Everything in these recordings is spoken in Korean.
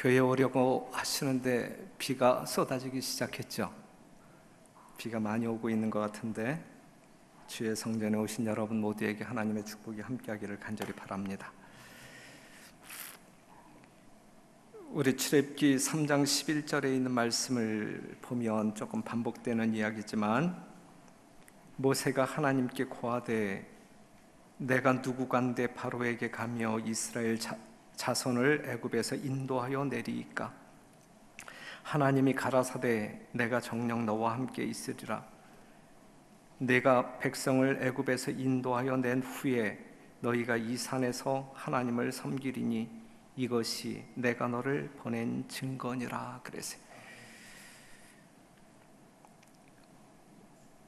교회 오려고 하시는데 비가 쏟아지기 시작했죠. 비가 많이 오고 있는 것 같은데 주의 성전에 오신 여러분 모두에게 하나님의 축복이 함께하기를 간절히 바랍니다. 우리 출애굽기 3장 11절에 있는 말씀을 보면 조금 반복되는 이야기지만, 모세가 하나님께 고하되 내가 누구간데 바로에게 가며 이스라엘 자손을 애굽에서 인도하여 내리이까. 하나님이 가라사대 내가 정녕 너와 함께 있으리라. 내가 백성을 애굽에서 인도하여 낸 후에 너희가 이 산에서 하나님을 섬기리니 이것이 내가 너를 보낸 증거니라 그랬어요.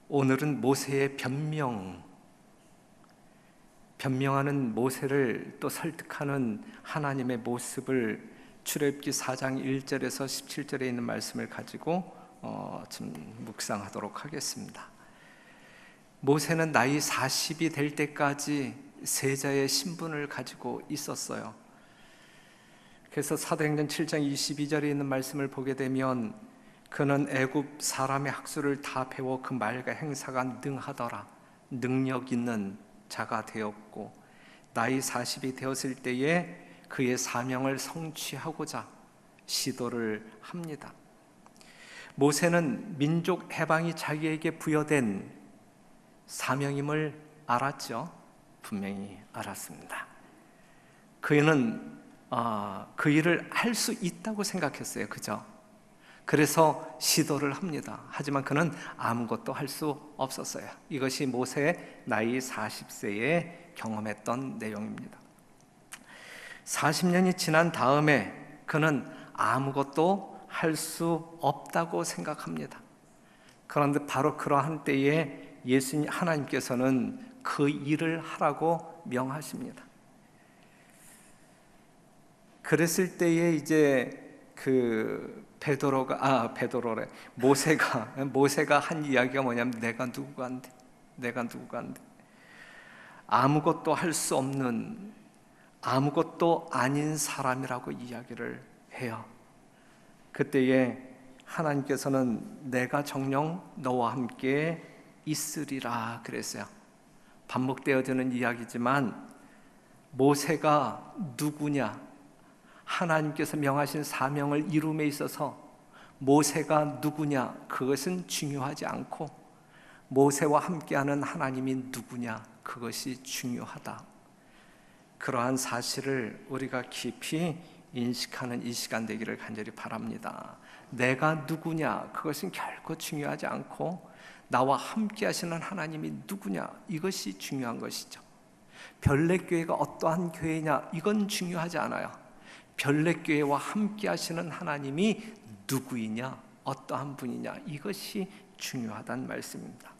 오늘은 모세의 변명하는 모세를 또 설득하는 하나님의 모습을 출애굽기 4장 1절에서 17절에 있는 말씀을 가지고 좀 묵상하도록 하겠습니다. 모세는 나이 40이 될 때까지 세자의 신분을 가지고 있었어요. 그래서 사도행전 7장 22절에 있는 말씀을 보게 되면 그는 애굽 사람의 학술을 다 배워 그 말과 행사가 능하더라. 능력 있는 자가 되었고, 나이 40이 되었을 때에 그의 사명을 성취하고자 시도를 합니다. 모세는 민족 해방이 자기에게 부여된 사명임을 알았죠. 분명히 알았습니다. 그는 그 일을 할 수 있다고 생각했어요. 그죠? 그래서 시도를 합니다. 하지만 그는 아무것도 할 수 없었어요. 이것이 모세의 나이 40세에 경험했던 내용입니다. 40년이 지난 다음에 그는 아무것도 할 수 없다고 생각합니다. 그런데 바로 그러한 때에 예수님 하나님께서는 그 일을 하라고 명하십니다. 그랬을 때에 이제 모세가 한 이야기가 뭐냐면 내가 누구간데 아무것도 할 수 없는, 아무것도 아닌 사람이라고 이야기를 해요. 그때에 하나님께서는 내가 정녕 너와 함께 있으리라 그랬어요. 반복되어지는 이야기지만 모세가 누구냐, 하나님께서 명하신 사명을 이룸에 있어서 모세가 누구냐, 그것은 중요하지 않고 모세와 함께하는 하나님이 누구냐, 그것이 중요하다. 그러한 사실을 우리가 깊이 인식하는 이 시간 되기를 간절히 바랍니다. 내가 누구냐, 그것은 결코 중요하지 않고 나와 함께하시는 하나님이 누구냐, 이것이 중요한 것이죠. 별내교회가 어떠한 교회냐, 이건 중요하지 않아요. 별내교회와 함께 하시는 하나님이 누구이냐, 어떠한 분이냐, 이것이 중요하다는 말씀입니다.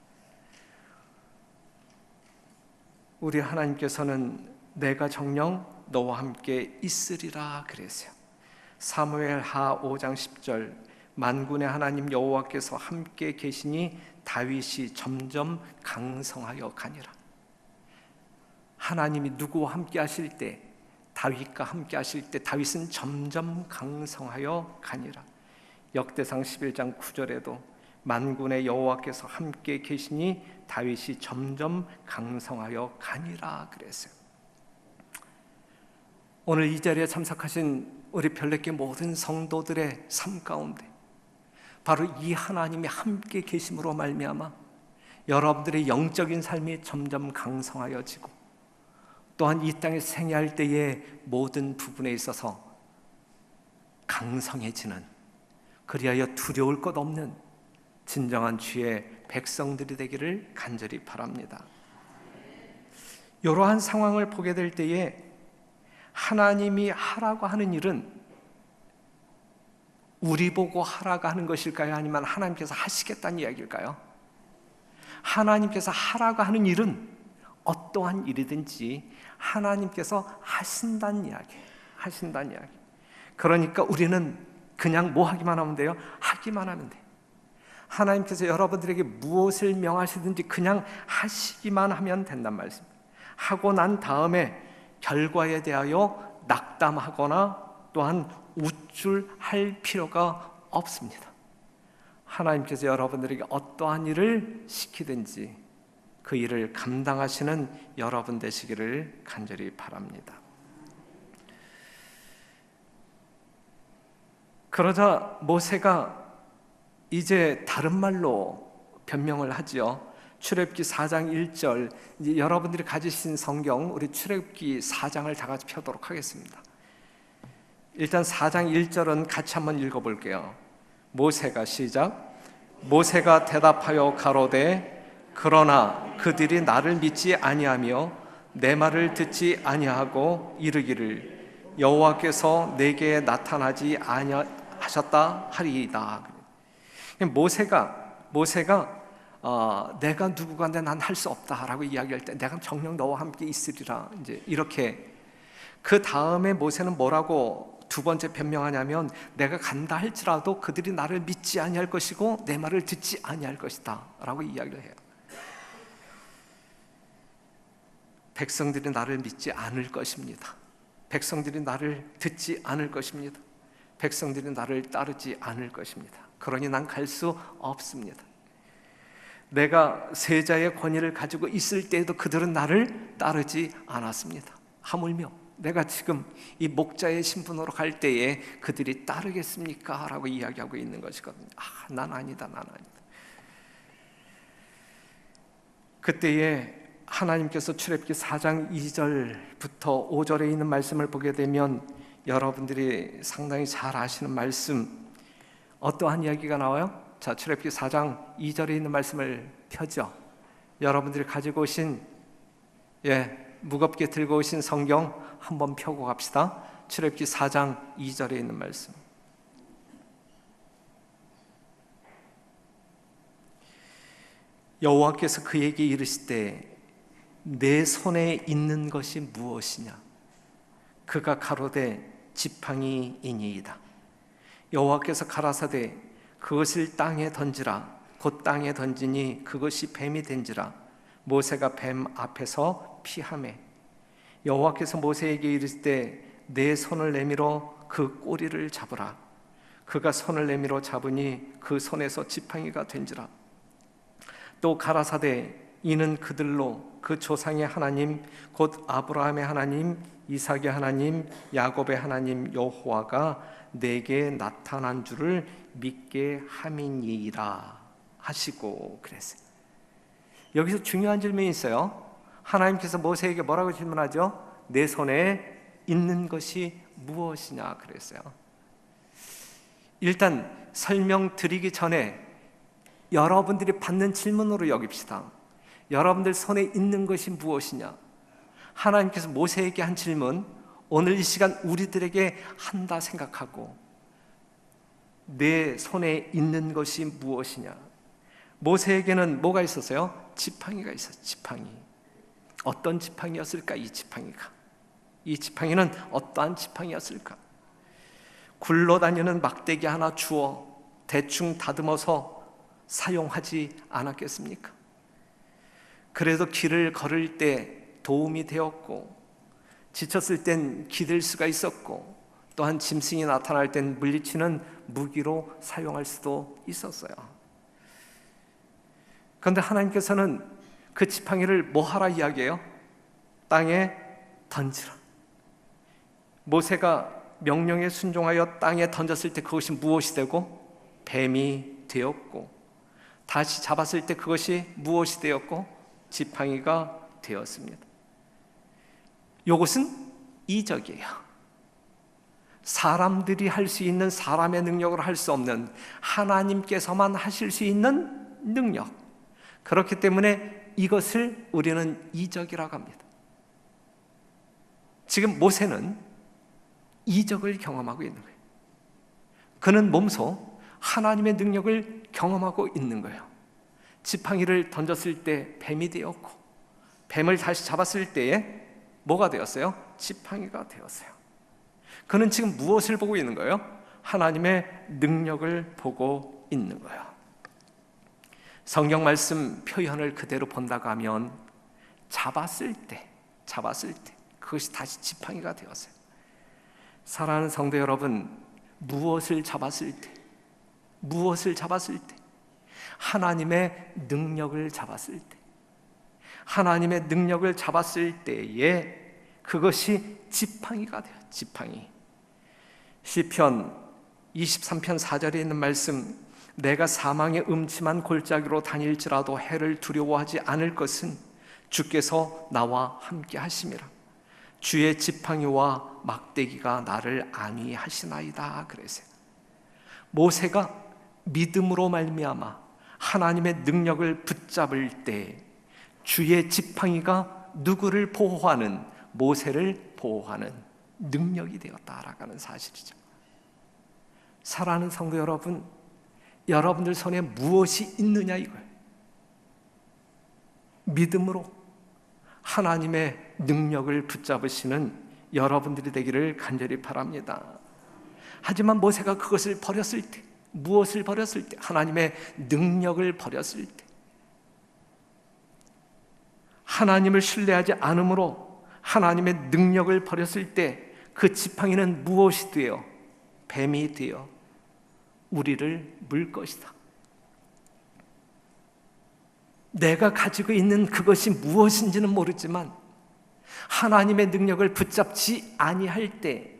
우리 하나님께서는 내가 정녕 너와 함께 있으리라 그랬어요. 사무엘하 5장 10절 만군의 하나님 여호와께서 함께 계시니 다윗이 점점 강성하여 가니라. 하나님이 누구와 함께 하실 때, 다윗과 함께 하실 때 다윗은 점점 강성하여 가니라. 역대상 11장 9절에도 만군의 여호와께서 함께 계시니 다윗이 점점 강성하여 가니라 그랬어요. 오늘 이 자리에 참석하신 우리 별내교회 모든 성도들의 삶 가운데 바로 이 하나님이 함께 계심으로 말미암아 여러분들의 영적인 삶이 점점 강성하여지고, 또한 이 땅에 생애할 때의 모든 부분에 있어서 강성해지는, 그리하여 두려울 것 없는 진정한 주의 백성들이 되기를 간절히 바랍니다. 이러한 상황을 보게 될 때에 하나님이 하라고 하는 일은 우리 보고 하라고 하는 것일까요? 아니면 하나님께서 하시겠다는 이야기일까요? 하나님께서 하라고 하는 일은 어떠한 일이든지 하나님께서 하신다는 이야기. 그러니까 우리는 그냥 뭐 하기만 하면 돼요? 하기만 하면 돼요. 하나님께서 여러분들에게 무엇을 명하시든지 그냥 하시기만 하면 된단 말씀입니다. 하고 난 다음에 결과에 대하여 낙담하거나 또한 노출할 필요가 없습니다. 하나님께서 여러분들에게 어떠한 일을 시키든지 그 일을 감당하시는 여러분 되시기를 간절히 바랍니다. 그러자 모세가 이제 다른 말로 변명을 하지요. 출애굽기 4장 1절, 이제 여러분들이 가지신 성경 우리 출애굽기 4장을 다 같이 펴도록 하겠습니다. 일단 4장 1절은 같이 한번 읽어볼게요. 모세가 시작. 모세가 대답하여 가로되 그러나 그들이 나를 믿지 아니하며 내 말을 듣지 아니하고 이르기를 여호와께서 내게 나타나지 아니하셨다 하리이다. 모세가 내가 누구간데 난 할 수 없다라고 이야기할 때 내가 정녕 너와 함께 있으리라, 이제 이렇게. 그 다음에 모세는 뭐라고 두 번째 변명하냐면 내가 간다 할지라도 그들이 나를 믿지 아니할 것이고 내 말을 듣지 아니할 것이다 라고 이야기를 해요. 백성들이 나를 믿지 않을 것입니다. 백성들이 나를 듣지 않을 것입니다. 백성들이 나를 따르지 않을 것입니다. 그러니 난 갈 수 없습니다. 내가 세자의 권위를 가지고 있을 때에도 그들은 나를 따르지 않았습니다. 하물며 내가 지금 이 목자의 신분으로 갈 때에 그들이 따르겠습니까? 라고 이야기하고 있는 것이거든요. 난 아니다, 난 아니다. 그때에 하나님께서 출애굽기 4장 2절부터 5절에 있는 말씀을 보게 되면 여러분들이 상당히 잘 아시는 말씀, 어떠한 이야기가 나와요? 자, 출애굽기 4장 2절에 있는 말씀을 펴죠. 여러분들이 가지고 오신, 무겁게 들고 오신 성경 한번 펴고 갑시다. 출애굽기 4장 2절에 있는 말씀. 여호와께서 그에게 이르시되 내 손에 있는 것이 무엇이냐? 그가 가로되 지팡이이니이다. 여호와께서 가라사대 그것을 땅에 던지라. 곧 땅에 던지니 그것이 뱀이 된지라. 모세가 뱀 앞에서 피하매 여호와께서 모세에게 이르시되 내 손을 내밀어 그 꼬리를 잡으라. 그가 손을 내밀어 잡으니 그 손에서 지팡이가 된지라. 또 가라사대 이는 그들로 그 조상의 하나님 곧 아브라함의 하나님 이삭의 하나님 야곱의 하나님 여호와가 내게 나타난 줄을 믿게 함이니이다 하시고 그랬어요. 여기서 중요한 질문이 있어요. 하나님께서 모세에게 뭐라고 질문하죠? 내 손에 있는 것이 무엇이냐 그랬어요. 일단 설명드리기 전에 여러분들이 받는 질문으로 여깁시다. 여러분들 손에 있는 것이 무엇이냐? 하나님께서 모세에게 한 질문, 오늘 이 시간 우리들에게 한다 생각하고 내 손에 있는 것이 무엇이냐? 모세에게는 뭐가 있었어요? 지팡이가 있었어요. 지팡이. 어떤 지팡이였을까? 이 지팡이는 어떠한 지팡이였을까? 굴러다니는 막대기 하나 주어 대충 다듬어서 사용하지 않았겠습니까? 그래도 길을 걸을 때 도움이 되었고, 지쳤을 땐 기댈 수가 있었고, 또한 짐승이 나타날 땐 물리치는 무기로 사용할 수도 있었어요. 그런데 하나님께서는 그 지팡이를 뭐 하라 이야기해요? 땅에 던지라. 모세가 명령에 순종하여 땅에 던졌을 때 그것이 무엇이 되고? 뱀이 되었고, 다시 잡았을 때 그것이 무엇이 되었고? 지팡이가 되었습니다. 이것은 이적이에요. 사람들이 할 수 있는, 사람의 능력으로 할 수 없는, 하나님께서만 하실 수 있는 능력. 그렇기 때문에 이것을 우리는 이적이라고 합니다. 지금 모세는 이적을 경험하고 있는 거예요. 그는 몸소 하나님의 능력을 경험하고 있는 거예요. 지팡이를 던졌을 때 뱀이 되었고, 뱀을 다시 잡았을 때에 뭐가 되었어요? 지팡이가 되었어요. 그는 지금 무엇을 보고 있는 거예요? 하나님의 능력을 보고 있는 거예요. 성경 말씀 표현을 그대로 본다고 하면 잡았을 때 그것이 다시 지팡이가 되었어요. 사랑하는 성도 여러분, 무엇을 잡았을 때, 무엇을 잡았을 때, 하나님의 능력을 잡았을 때, 하나님의 능력을 잡았을 때에 그것이 지팡이가 돼요. 지팡이. 시편 23편 4절에 있는 말씀, 내가 사망의 음침한 골짜기로 다닐지라도 해를 두려워하지 않을 것은 주께서 나와 함께 하심이라. 주의 지팡이와 막대기가 나를 안위하시나이다. 그랬어요. 모세가 믿음으로 말미암아 하나님의 능력을 붙잡을 때 주의 지팡이가 누구를 보호하는, 모세를 보호하는 능력이 되었다라고 하는 사실이죠. 사랑하는 성도 여러분, 여러분들 손에 무엇이 있느냐 이거예요. 믿음으로 하나님의 능력을 붙잡으시는 여러분들이 되기를 간절히 바랍니다. 하지만 모세가 그것을 버렸을 때, 무엇을 버렸을 때? 하나님의 능력을 버렸을 때, 하나님을 신뢰하지 않음으로 하나님의 능력을 버렸을 때 그 지팡이는 무엇이 되어? 뱀이 되어 우리를 물 것이다. 내가 가지고 있는 그것이 무엇인지는 모르지만 하나님의 능력을 붙잡지 아니할 때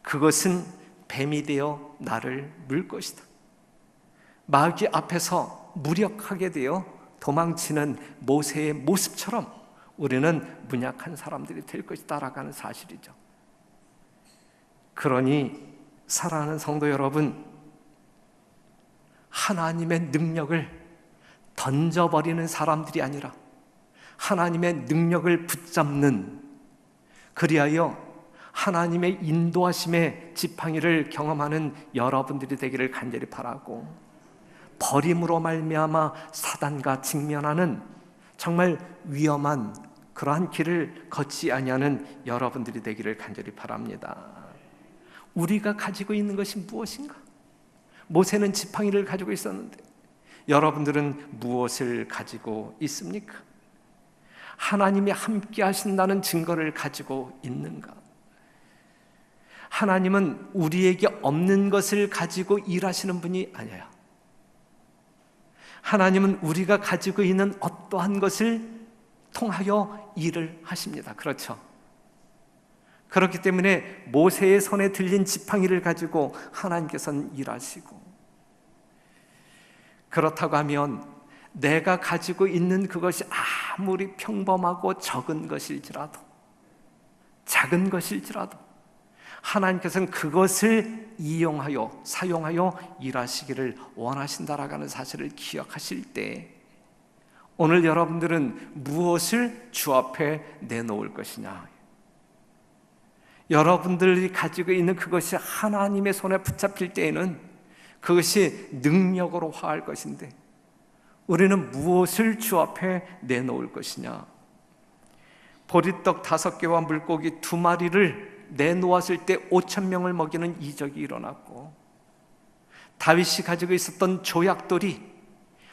그것은 뱀이 되어 나를 물 것이다. 마귀 앞에서 무력하게 되어 도망치는 모세의 모습처럼 우리는 문약한 사람들이 될 것이다 라고 하는 사실이죠. 그러니 사랑하는 성도 여러분, 하나님의 능력을 던져버리는 사람들이 아니라 하나님의 능력을 붙잡는, 그리하여 하나님의 인도하심의 지팡이를 경험하는 여러분들이 되기를 간절히 바라고, 버림으로 말미암아 사단과 직면하는 정말 위험한 그러한 길을 걷지 아니하는 여러분들이 되기를 간절히 바랍니다. 우리가 가지고 있는 것이 무엇인가? 모세는 지팡이를 가지고 있었는데 여러분들은 무엇을 가지고 있습니까? 하나님이 함께 하신다는 증거를 가지고 있는가? 하나님은 우리에게 없는 것을 가지고 일하시는 분이 아니에요. 하나님은 우리가 가지고 있는 어떠한 것을 통하여 일을 하십니다. 그렇죠? 그렇기 때문에 모세의 손에 들린 지팡이를 가지고 하나님께서는 일하시고, 그렇다고 하면 내가 가지고 있는 그것이 아무리 평범하고 적은 것일지라도, 작은 것일지라도 하나님께서는 그것을 이용하여 사용하여 일하시기를 원하신다라고 하는 사실을 기억하실 때, 오늘 여러분들은 무엇을 주 앞에 내놓을 것이냐? 여러분들이 가지고 있는 그것이 하나님의 손에 붙잡힐 때에는 그것이 능력으로 화할 것인데, 우리는 무엇을 주 앞에 내놓을 것이냐? 보리떡 5개와 물고기 2마리를 내놓았을 때 5,000명을 먹이는 이적이 일어났고, 다윗이 가지고 있었던 조약돌이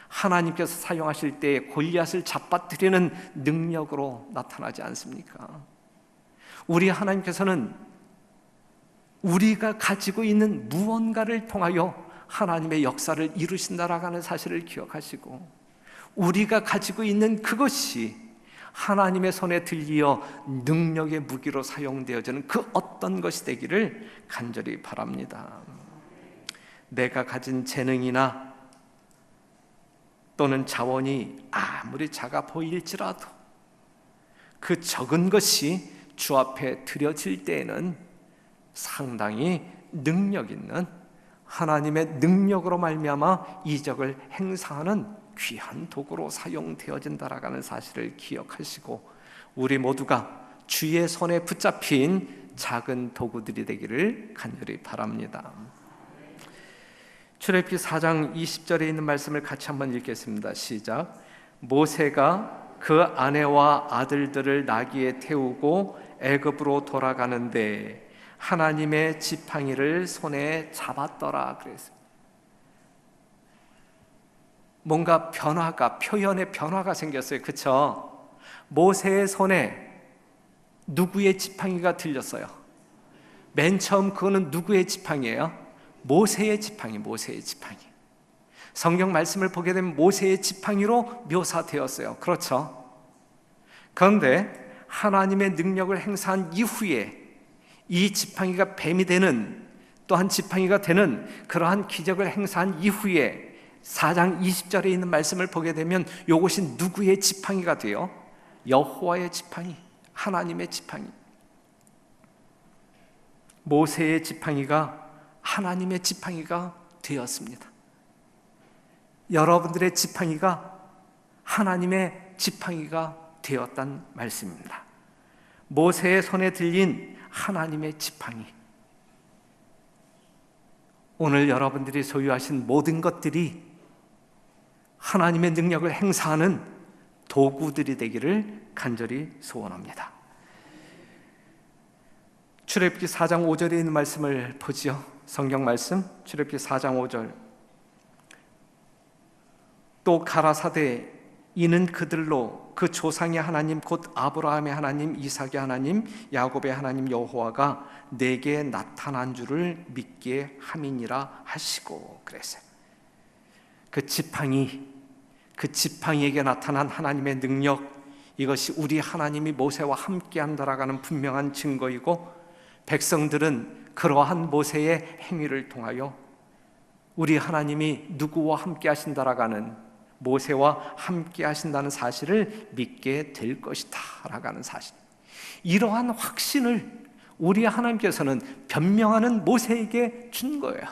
하나님께서 사용하실 때 골리앗을 잡아뜨리는 능력으로 나타나지 않습니까? 우리 하나님께서는 우리가 가지고 있는 무언가를 통하여 하나님의 역사를 이루신다라고 하는 사실을 기억하시고, 우리가 가지고 있는 그것이 하나님의 손에 들리어 능력의 무기로 사용되어지는 그 어떤 것이 되기를 간절히 바랍니다. 내가 가진 재능이나 또는 자원이 아무리 작아 보일지라도 그 적은 것이 주 앞에 드려질 때에는 상당히 능력 있는 하나님의 능력으로 말미암아 이적을 행사하는 귀한 도구로 사용되어진다라고 하는 사실을 기억하시고, 우리 모두가 주의 손에 붙잡힌 작은 도구들이 되기를 간절히 바랍니다. 출애굽기 4장 20절에 있는 말씀을 같이 한번 읽겠습니다. 시작. 모세가 그 아내와 아들들을 나귀에 태우고 애굽으로 돌아가는데 하나님의 지팡이를 손에 잡았더라 그랬어요. 뭔가 변화가, 표현의 변화가 생겼어요. 그렇죠? 모세의 손에 누구의 지팡이가 들렸어요? 맨 처음 그거는 누구의 지팡이예요? 모세의 지팡이, 모세의 지팡이. 성경 말씀을 보게 되면 모세의 지팡이로 묘사되었어요. 그렇죠? 그런데 하나님의 능력을 행사한 이후에 이 지팡이가 뱀이 되는, 또한 지팡이가 되는 그러한 기적을 행사한 이후에 4장 20절에 있는 말씀을 보게 되면 이것이 누구의 지팡이가 돼요? 여호와의 지팡이, 하나님의 지팡이. 모세의 지팡이가 하나님의 지팡이가 되었습니다. 여러분들의 지팡이가 하나님의 지팡이가 되었단 말씀입니다. 모세의 손에 들린 하나님의 지팡이. 오늘 여러분들이 소유하신 모든 것들이 하나님의 능력을 행사하는 도구들이 되기를 간절히 소원합니다. 출애굽기 4장 5절에 있는 말씀을 보지요. 성경 말씀 출애굽기 4장 5절. 또 가라사대 이는 그들로 그 조상의 하나님 곧 아브라함의 하나님, 이삭의 하나님, 야곱의 하나님 여호와가 내게 나타난 줄을 믿게 함이니라 하시고 그랬어요. 그 지팡이에게 나타난 하나님의 능력, 이것이 우리 하나님이 모세와 함께 한다라는 분명한 증거이고, 백성들은 그러한 모세의 행위를 통하여 우리 하나님이 누구와 함께 하신다라는, 모세와 함께 하신다는 사실을 믿게 될 것이다 라는 사실, 이러한 확신을 우리 하나님께서는 변명하는 모세에게 준 거예요.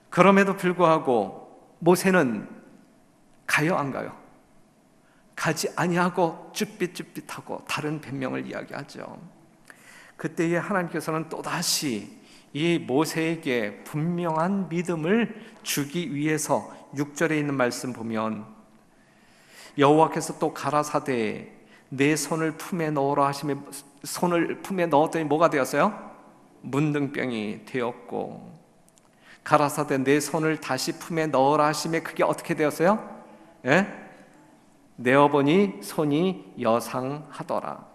그럼에도 불구하고 모세는 가요 안 가요? 가지 아니하고 쭈삣쭈삣하고 다른 변명을 이야기하죠. 그때에 하나님께서는 또다시 이 모세에게 분명한 믿음을 주기 위해서 6절에 있는 말씀 보면, 여호와께서 또 가라사대 내 손을 품에 넣으라 하시며, 손을 품에 넣었더니 뭐가 되었어요? 문둥병이 되었고, 가라사대 내 손을 다시 품에 넣으라 하시며 그게 어떻게 되었어요? 내어보니 손이 여상하더라.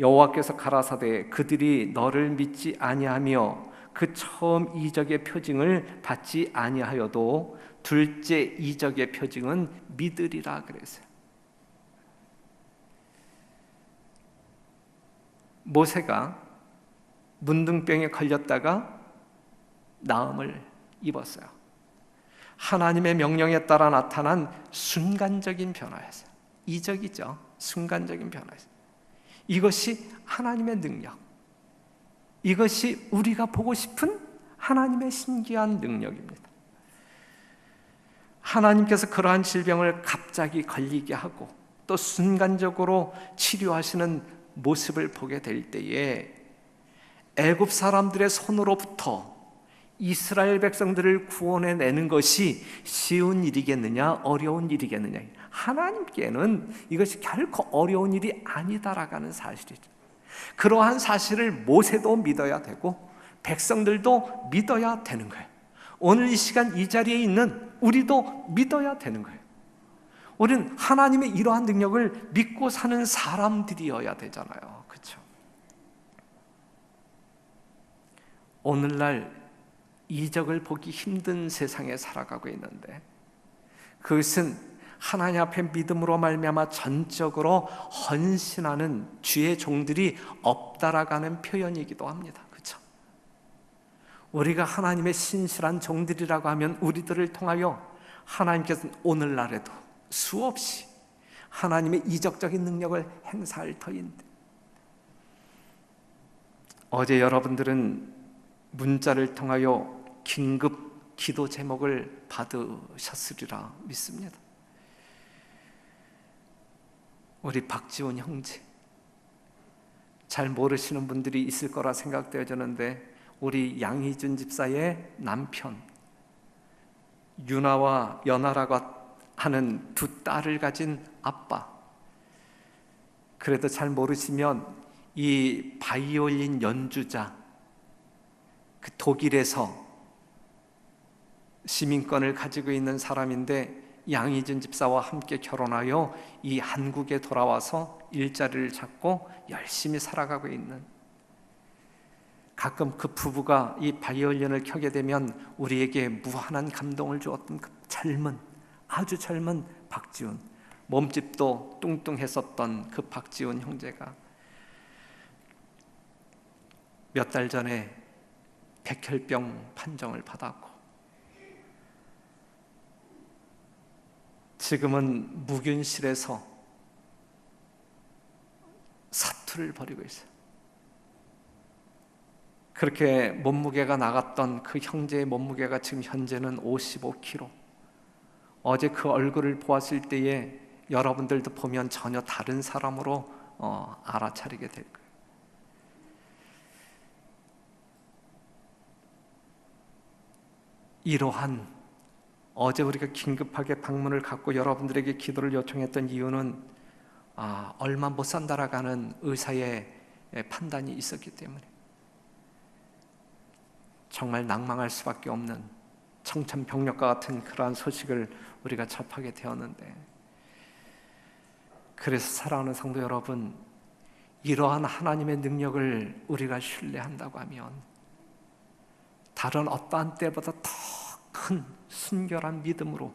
여호와께서 가라사대 그들이 너를 믿지 아니하며 그 처음 이적의 표징을 받지 아니하여도 둘째 이적의 표징은 믿으리라 그랬어요. 모세가 문둥병에 걸렸다가 나음을 입었어요. 하나님의 명령에 따라 나타난 순간적인 변화였어요. 이적이죠. 순간적인 변화였어요. 이것이 하나님의 능력, 이것이 우리가 보고 싶은 하나님의 신기한 능력입니다. 하나님께서 그러한 질병을 갑자기 걸리게 하고 또 순간적으로 치료하시는 모습을 보게 될 때에, 애굽 사람들의 손으로부터 이스라엘 백성들을 구원해내는 것이 쉬운 일이겠느냐 어려운 일이겠느냐, 하나님께는 이것이 결코 어려운 일이 아니다라는 사실이죠. 그러한 사실을 모세도 믿어야 되고 백성들도 믿어야 되는 거예요. 오늘 이 시간 이 자리에 있는 우리도 믿어야 되는 거예요. 우리는 하나님의 이러한 능력을 믿고 사는 사람들이어야 되잖아요. 그렇죠? 오늘날 이적을 보기 힘든 세상에 살아가고 있는데, 그것은 하나님 앞에 믿음으로 말미암아 전적으로 헌신하는 주의 종들이 없다라는 표현이기도 합니다. 그렇죠? 우리가 하나님의 신실한 종들이라고 하면 우리들을 통하여 하나님께서는 오늘날에도 수없이 하나님의 이적적인 능력을 행사할 터인데, 어제 여러분들은 문자를 통하여 긴급 기도 제목을 받으셨으리라 믿습니다. 우리 박지원 형제, 잘 모르시는 분들이 있을 거라 생각되어지는데, 우리 양희준 집사의 남편, 유나와 연아라고 하는 두 딸을 가진 아빠. 그래도 잘 모르시면 이 바이올린 연주자, 그 독일에서 시민권을 가지고 있는 사람인데, 양희준 집사와 함께 결혼하여 이 한국에 돌아와서 일자리를 찾고 열심히 살아가고 있는, 가끔 그 부부가 이 바이올린을 켜게 되면 우리에게 무한한 감동을 주었던 그 아주 젊은 박지훈, 몸집도 뚱뚱했었던 그 박지훈 형제가 몇 달 전에 백혈병 판정을 받았고 지금은 무균실에서 사투를 벌이고 있어요. 그렇게 몸무게가 나갔던 그 형제의 몸무게가 지금 현재는 55kg. 어제 그 얼굴을 보았을 때에 여러분들도 보면 전혀 다른 사람으로 알아차리게 될 거예요. 이러한 어제 우리가 긴급하게 방문을 갖고 여러분들에게 기도를 요청했던 이유는 얼마 못 산다라가는 의사의 판단이 있었기 때문에 정말 낭망할 수밖에 없는 청천벽력과 같은 그러한 소식을 우리가 접하게 되었는데, 그래서 사랑하는 성도 여러분, 이러한 하나님의 능력을 우리가 신뢰한다고 하면 다른 어떠한 때보다 더 큰 순결한 믿음으로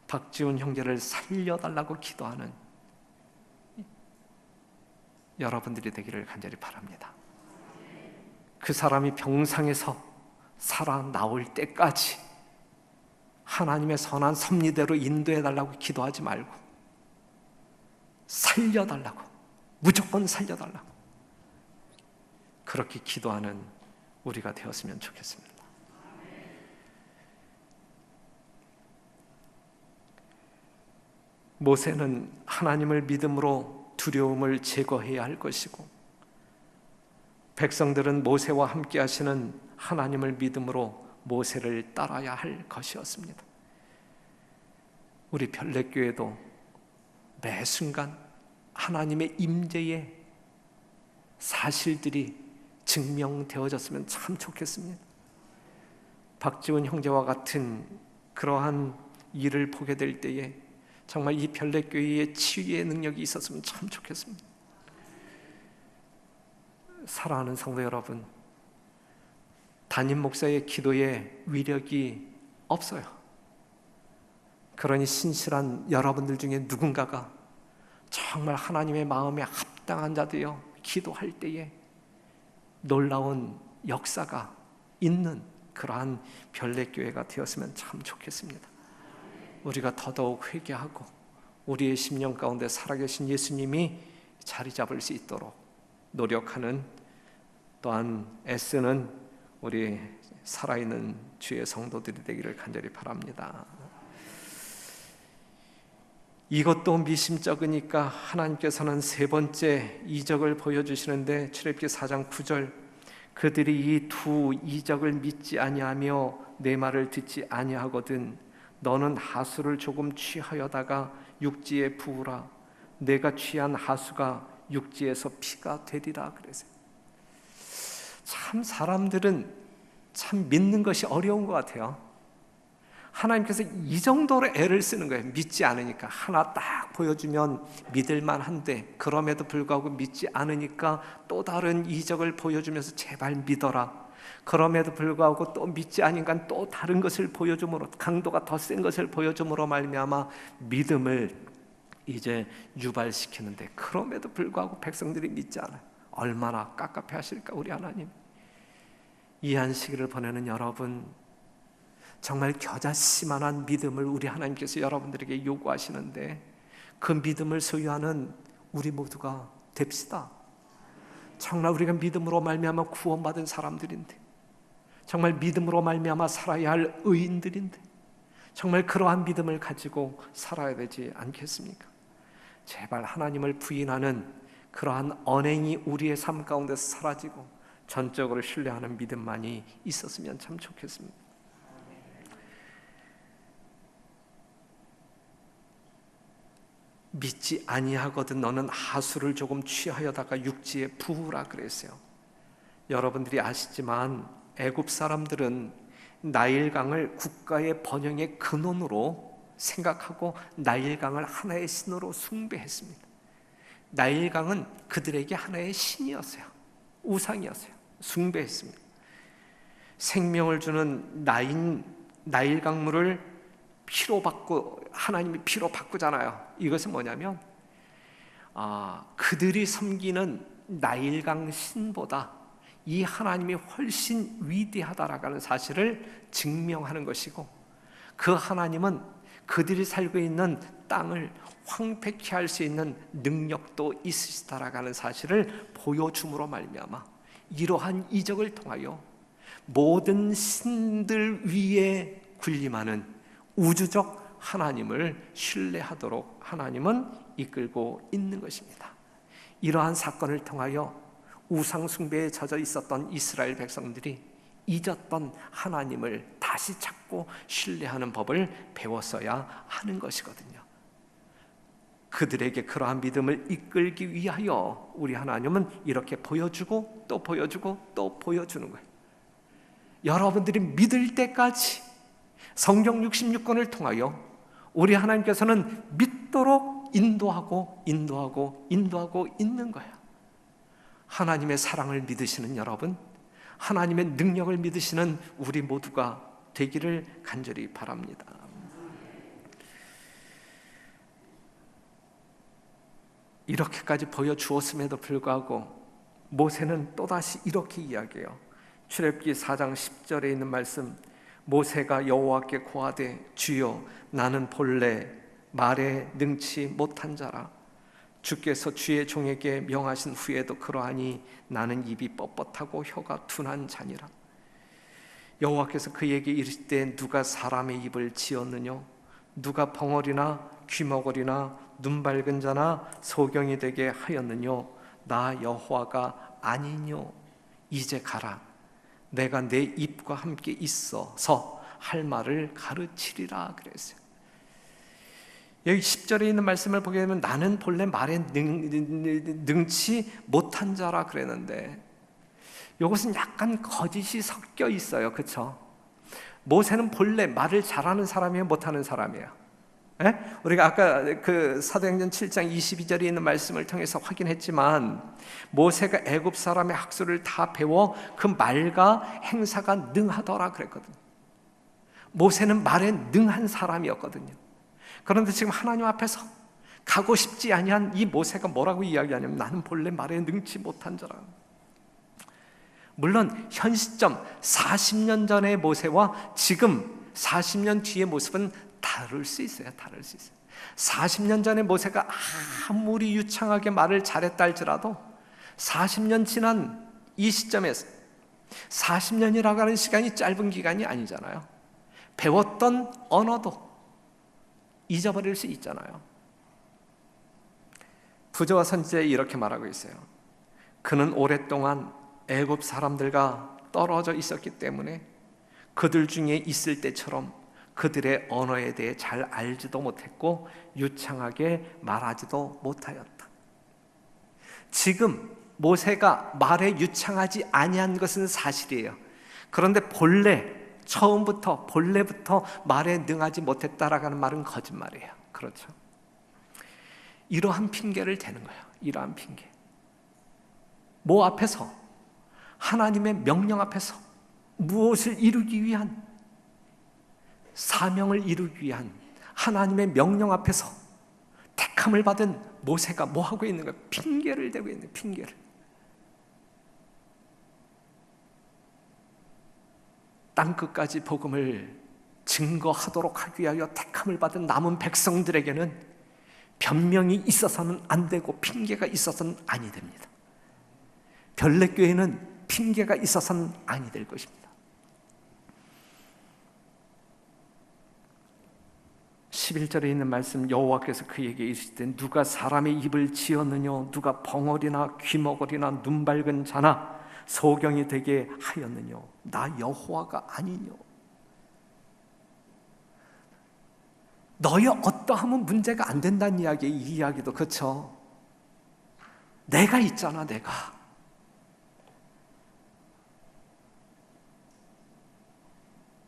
박지훈 형제를 살려달라고 기도하는 여러분들이 되기를 간절히 바랍니다. 그 사람이 병상에서 살아나올 때까지 하나님의 선한 섭리대로 인도해달라고 기도하지 말고 살려달라고, 무조건 살려달라고 그렇게 기도하는 우리가 되었으면 좋겠습니다. 모세는 하나님을 믿음으로 두려움을 제거해야 할 것이고, 백성들은 모세와 함께 하시는 하나님을 믿음으로 모세를 따라야 할 것이었습니다. 우리 별내교회도 매 순간 하나님의 임재의 사실들이 증명되어졌으면 참 좋겠습니다. 박지훈 형제와 같은 그러한 일을 보게 될 때에 정말 이 별내교회의 치유의 능력이 있었으면 참 좋겠습니다. 사랑하는 성도 여러분, 담임 목사의 기도에 위력이 없어요. 그러니 신실한 여러분들 중에 누군가가 정말 하나님의 마음에 합당한 자 되어 기도할 때에 놀라운 역사가 있는 그러한 별내교회가 되었으면 참 좋겠습니다. 우리가 더더욱 회개하고 우리의 심령 가운데 살아계신 예수님이 자리 잡을 수 있도록 노력하는, 또한 애쓰는 우리 살아있는 주의 성도들이 되기를 간절히 바랍니다. 이것도 미심쩍으니까 하나님께서는 세 번째 이적을 보여주시는데, 출애굽기 4장 9절, 그들이 이 두 이적을 믿지 아니하며 내 말을 듣지 아니하거든 너는 하수를 조금 취하여다가 육지에 부으라. 내가 취한 하수가 육지에서 피가 되리라. 그래서 참 사람들은 참 믿는 것이 어려운 것 같아요. 하나님께서 이 정도로 애를 쓰는 거예요. 믿지 않으니까. 하나 딱 보여주면 믿을만 한데 그럼에도 불구하고 믿지 않으니까 또 다른 이적을 보여주면서 제발 믿어라. 그럼에도 불구하고 또 믿지 않으니까 또 다른 것을 보여줌으로, 강도가 더 센 것을 보여줌으로 말미암아 믿음을 이제 유발시키는데, 그럼에도 불구하고 백성들이 믿지 않아요. 얼마나 깝깝해 하실까 우리 하나님. 이 한 시기를 보내는 여러분, 정말 겨자씨만한 믿음을 우리 하나님께서 여러분들에게 요구하시는데, 그 믿음을 소유하는 우리 모두가 됩시다. 정말 우리가 믿음으로 말미암아 구원받은 사람들인데, 정말 믿음으로 말미암아 살아야 할 의인들인데, 정말 그러한 믿음을 가지고 살아야 되지 않겠습니까? 제발 하나님을 부인하는 그러한 언행이 우리의 삶 가운데서 사라지고 전적으로 신뢰하는 믿음만이 있었으면 참 좋겠습니다. 믿지 아니하거든 너는 하수를 조금 취하여다가 육지에 부으라 그랬어요. 여러분들이 아시지만 애굽 사람들은 나일강을 국가의 번영의 근원으로 생각하고 나일강을 하나의 신으로 숭배했습니다. 나일강은 그들에게 하나의 신이었어요. 우상이었어요. 숭배했습니다. 생명을 주는 나일 강물을 피로 바꾸, 하나님이 피로 바꾸잖아요. 이것은 뭐냐면 그들이 섬기는 나일강 신보다 이 하나님이 훨씬 위대하다라는 사실을 증명하는 것이고, 그 하나님은 그들이 살고 있는 땅을 황폐케 할 수 있는 능력도 있으시다라는 사실을 보여줌으로 말미암아 이러한 이적을 통하여 모든 신들 위에 군림하는 우주적 하나님을 신뢰하도록 하나님은 이끌고 있는 것입니다. 이러한 사건을 통하여 우상 숭배에 젖어 있었던 이스라엘 백성들이 잊었던 하나님을 다시 찾고 신뢰하는 법을 배웠어야 하는 것이거든요. 그들에게 그러한 믿음을 이끌기 위하여 우리 하나님은 이렇게 보여주고 또 보여주고 또 보여주는 거예요. 여러분들이 믿을 때까지 성경 66권을 통하여 우리 하나님께서는 믿도록 인도하고 있는 거예요. 하나님의 사랑을 믿으시는 여러분, 하나님의 능력을 믿으시는 우리 모두가 되기를 간절히 바랍니다. 이렇게까지 보여주었음에도 불구하고 모세는 또다시 이렇게 이야기해요. 출애굽기 4장 10절에 있는 말씀, 모세가 여호와께 고하되 주여 나는 본래 말에 능치 못한 자라. 주께서 주의 종에게 명하신 후에도 그러하니 나는 입이 뻣뻣하고 혀가 둔한 자니라. 여호와께서 그에게 이르시되 누가 사람의 입을 지었느냐? 누가 벙어리나 귀머거리나 눈 밝은 자나 소경이 되게 하였느냐? 나 여호와가 아니뇨. 이제 가라. 내가 내 입과 함께 있어서 할 말을 가르치리라 그랬어요. 여기 10절에 있는 말씀을 보게 되면 나는 본래 말에 능치 못한 자라 그랬는데, 이것은 약간 거짓이 섞여 있어요. 그렇죠? 모세는 본래 말을 잘하는 사람이에요, 못하는 사람이에요? 예? 우리가 아까 그 사도행전 7장 22절에 있는 말씀을 통해서 확인했지만, 모세가 애굽 사람의 학술을 다 배워 그 말과 행사가 능하더라 그랬거든요. 모세는 말에 능한 사람이었거든요. 그런데 지금 하나님 앞에서 가고 싶지 아니한 이 모세가 뭐라고 이야기하냐면 나는 본래 말에 능치 못한 자라. 물론 현 시점 40년 전의 모세와 지금 40년 뒤의 모습은 다를 수 있어요. 40년 전의 모세가 아무리 유창하게 말을 잘했다 할지라도 40년 지난 이 시점에서, 40년이라고 하는 시간이 짧은 기간이 아니잖아요. 배웠던 언어도 잊어버릴 수 있잖아요. 부조와 선지자에 이렇게 말하고 있어요. 그는 오랫동안 애굽 사람들과 떨어져 있었기 때문에 그들 중에 있을 때처럼 그들의 언어에 대해 잘 알지도 못했고 유창하게 말하지도 못하였다. 지금 모세가 말에 유창하지 아니한 것은 사실이에요. 그런데 처음부터 본래부터 말에 능하지 못했다라고 하는 말은 거짓말이에요. 그렇죠? 이러한 핑계를 대는 거예요. 이러한 핑계. 뭐 앞에서? 하나님의 명령 앞에서 무엇을 이루기 위한, 사명을 이루기 위한 하나님의 명령 앞에서 택함을 받은 모세가 뭐 하고 있는 거예요? 핑계를 대고 있는, 핑계를. 땅끝까지 복음을 증거하도록 하기 위하여 택함을 받은 남은 백성들에게는 변명이 있어서는 안 되고 핑계가 있어서는 아니 됩니다. 별내교회는 핑계가 있어서는 아니 될 것입니다. 11절에 있는 말씀, 여호와께서 그에게 이르시되 누가 사람의 입을 지었느냐? 누가 벙어리나 귀머거리나 눈 밝은 자나 소경이 되게 하였느냐? 나 여호와가 아니뇨. 너희 어떠하면 문제가 안 된다는 이야기, 이 이야기도 그렇죠. 내가 있잖아, 내가.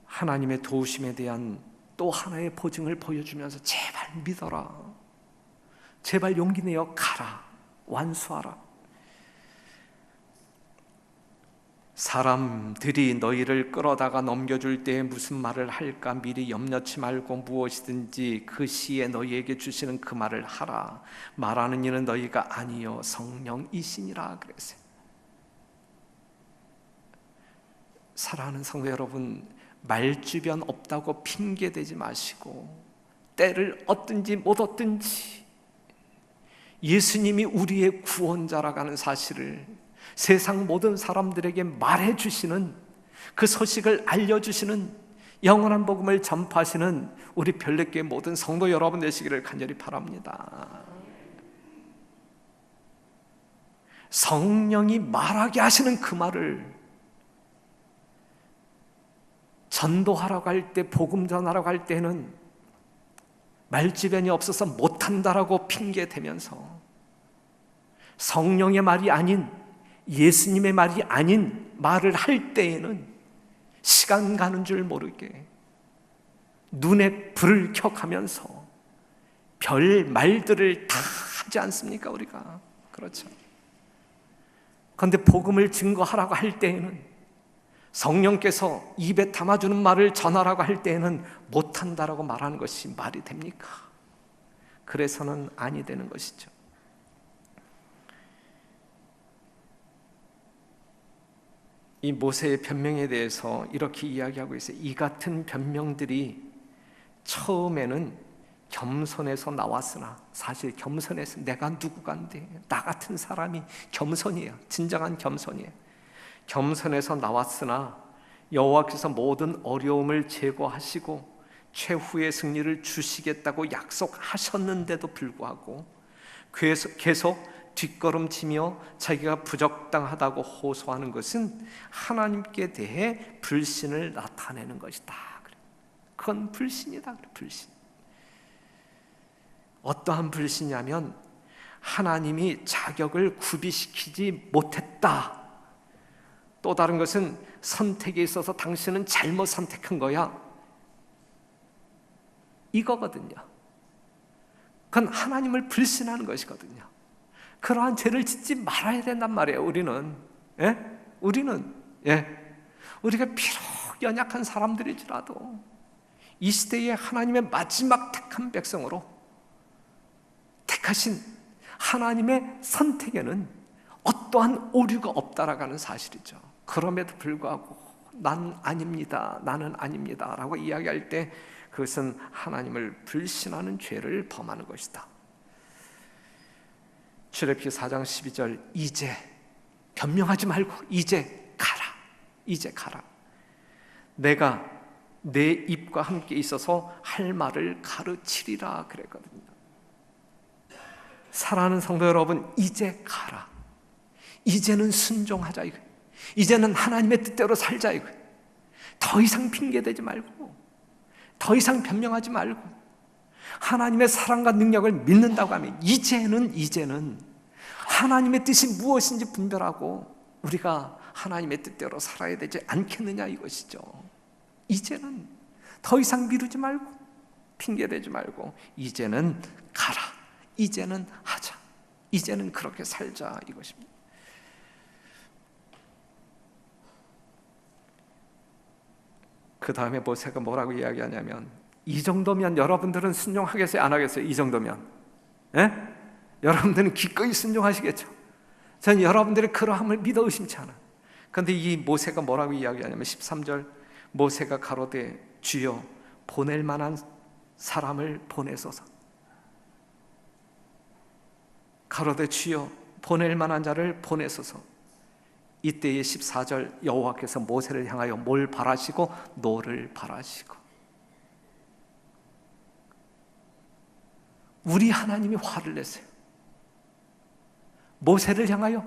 하나님의 도우심에 대한 또 하나의 보증을 보여주면서 제발 믿어라, 제발 용기 내어 가라, 완수하라. 사람들이 너희를 끌어다가 넘겨줄 때에 무슨 말을 할까 미리 염려치 말고 무엇이든지 그 시에 너희에게 주시는 그 말을 하라. 말하는 이는 너희가 아니요 성령이시니라 그랬어요. 사랑하는 성도 여러분, 말주변 없다고 핑계대지 마시고 때를 얻든지 못 얻든지 예수님이 우리의 구원자라고 하는 사실을 세상 모든 사람들에게 말해주시는, 그 소식을 알려주시는, 영원한 복음을 전파하시는 우리 별내교회 모든 성도 여러분 되시기를 간절히 바랍니다. 성령이 말하게 하시는 그 말을 전도하라고 할 때, 복음 전하라고 할 때는 말주변이 없어서 못한다라고 핑계대면서 성령의 말이 아닌, 예수님의 말이 아닌 말을 할 때에는 시간 가는 줄 모르게 눈에 불을 켜가면서 별 말들을 다 하지 않습니까? 우리가 그렇죠. 그런데 복음을 증거하라고 할 때에는, 성령께서 입에 담아주는 말을 전하라고 할 때에는 못한다라고 말하는 것이 말이 됩니까? 그래서는 아니 되는 것이죠. 이 모세의 변명에 대해서 이렇게 이야기하고 있어요. 이 같은 변명들이 처음에는 겸손해서 나왔으나, 사실 겸손해서 내가 누구간데, 나 같은 사람이 겸손이에요. 진정한 겸손이에요. 겸손해서 나왔으나 여호와께서 모든 어려움을 제거하시고 최후의 승리를 주시겠다고 약속하셨는데도 불구하고 계속 뒷걸음치며 자기가 부적당하다고 호소하는 것은 하나님께 대해 불신을 나타내는 것이다. 그건 불신이다. 불신. 어떠한 불신이냐면 하나님이 자격을 구비시키지 못했다. 또 다른 것은 선택에 있어서 당신은 잘못 선택한 거야, 이거거든요. 그건 하나님을 불신하는 것이거든요. 그러한 죄를 짓지 말아야 된단 말이에요. 우리는 우리가 비록 연약한 사람들일지라도 이 시대에 하나님의 마지막 택한 백성으로 택하신 하나님의 선택에는 어떠한 오류가 없다라고 하는 사실이죠. 그럼에도 불구하고 난 아닙니다, 나는 아닙니다 라고 이야기할 때 그것은 하나님을 불신하는 죄를 범하는 것이다. 출애굽기 4장 12절, 이제 변명하지 말고 이제 가라. 내가 내 입과 함께 있어서 할 말을 가르치리라 그랬거든요. 사랑하는 성도 여러분, 이제 가라. 이제는 순종하자 이거. 이제는 하나님의 뜻대로 살자 이거. 더 이상 핑계대지 말고, 더 이상 변명하지 말고, 하나님의 사랑과 능력을 믿는다고 하면 이제는 하나님의 뜻이 무엇인지 분별하고 우리가 하나님의 뜻대로 살아야 되지 않겠느냐 이것이죠. 이제는 더 이상 미루지 말고 핑계대지 말고 이제는 가라, 이제는 하자, 이제는 그렇게 살자 이것입니다. 그 다음에 모세가 뭐라고 이야기하냐면, 이 정도면 여러분들은 순종하겠어요? 안 하겠어요? 이 정도면 여러분들은 기꺼이 순종하시겠죠? 저는 여러분들의 그러함을 믿어 의심치 않아요. 그런데 이 모세가 뭐라고 이야기하냐면 13절, 모세가 가로되 주여 보낼 만한 사람을 보내소서. 가로되 주여 보낼 만한 자를 보내소서. 이때의 14절, 여호와께서 모세를 향하여 뭘 바라시고? 노를 바라시고. 우리 하나님이 화를 내세요. 모세를 향하여,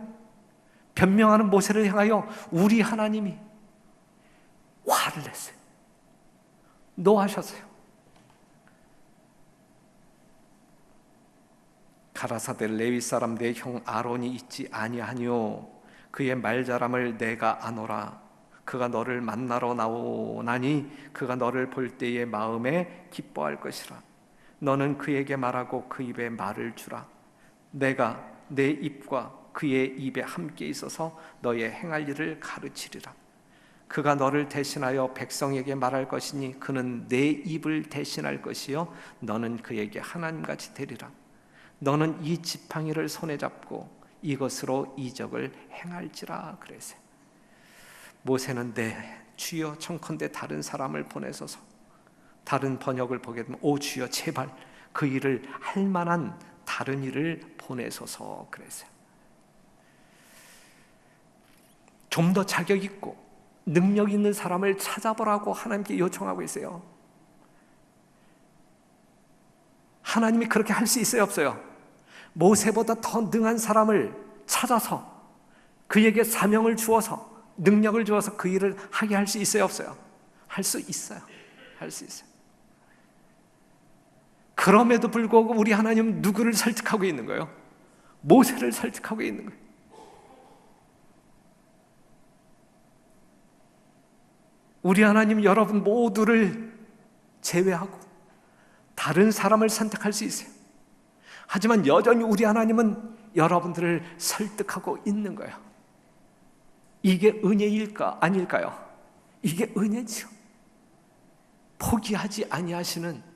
변명하는 모세를 향하여 우리 하나님이 화를 냈어요. 노하셨어요. 가라사대 레위 사람 내 형 아론이 있지 아니하니요 그의 말자람을 내가 아노라. 그가 너를 만나러 나오나니 그가 너를 볼 때의 마음에 기뻐할 것이라. 너는 그에게 말하고 그 입에 말을 주라. 내가 내 입과 그의 입에 함께 있어서 너의 행할 일을 가르치리라. 그가 너를 대신하여 백성에게 말할 것이니 그는 내 입을 대신할 것이요 너는 그에게 하나님같이 되리라. 너는 이 지팡이를 손에 잡고 이것으로 이적을 행할지라 그랬어요. 모세는 내 주여 청컨대 다른 사람을 보내소서. 다른 번역을 보게 되면 오 주여 제발 그 일을 할 만한 다른 일을 보내소서 그랬어요. 좀 더 자격 있고 능력 있는 사람을 찾아보라고 하나님께 요청하고 있어요. 하나님이 그렇게 할 수 있어요, 없어요? 모세보다 더 능한 사람을 찾아서 그에게 사명을 주어서 능력을 주어서 그 일을 하게 할 수 있어요, 없어요? 할 수 있어요. 할 수 있어요. 그럼에도 불구하고 우리 하나님은 누구를 설득하고 있는 거예요? 모세를 설득하고 있는 거예요. 우리 하나님 여러분 모두를 제외하고 다른 사람을 선택할 수 있어요. 하지만 여전히 우리 하나님은 여러분들을 설득하고 있는 거예요. 이게 은혜일까 아닐까요? 이게 은혜죠. 포기하지 아니하시는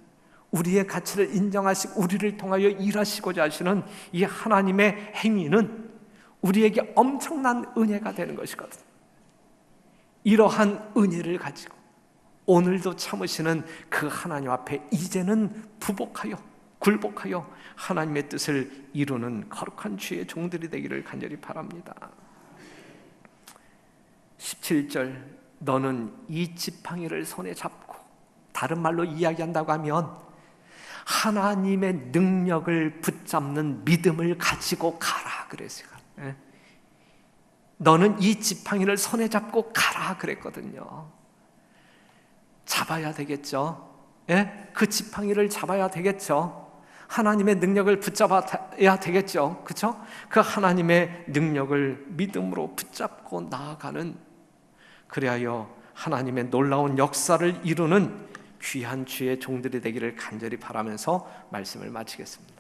우리의 가치를 인정하시고 우리를 통하여 일하시고자 하시는 이 하나님의 행위는 우리에게 엄청난 은혜가 되는 것이거든요. 이러한 은혜를 가지고 오늘도 참으시는 그 하나님 앞에 이제는 부복하여 굴복하여 하나님의 뜻을 이루는 거룩한 주의 종들이 되기를 간절히 바랍니다. 17절 너는 이 지팡이를 손에 잡고, 다른 말로 이야기한다고 하면 하나님의 능력을 붙잡는 믿음을 가지고 가라 그랬어요. 너는 이 지팡이를 손에 잡고 가라 그랬거든요. 잡아야 되겠죠. 그 지팡이를 잡아야 되겠죠. 하나님의 능력을 붙잡아야 되겠죠. 그렇죠? 그 하나님의 능력을 믿음으로 붙잡고 나아가는, 그리하여 하나님의 놀라운 역사를 이루는 귀한 주의 종들이 되기를 간절히 바라면서 말씀을 마치겠습니다.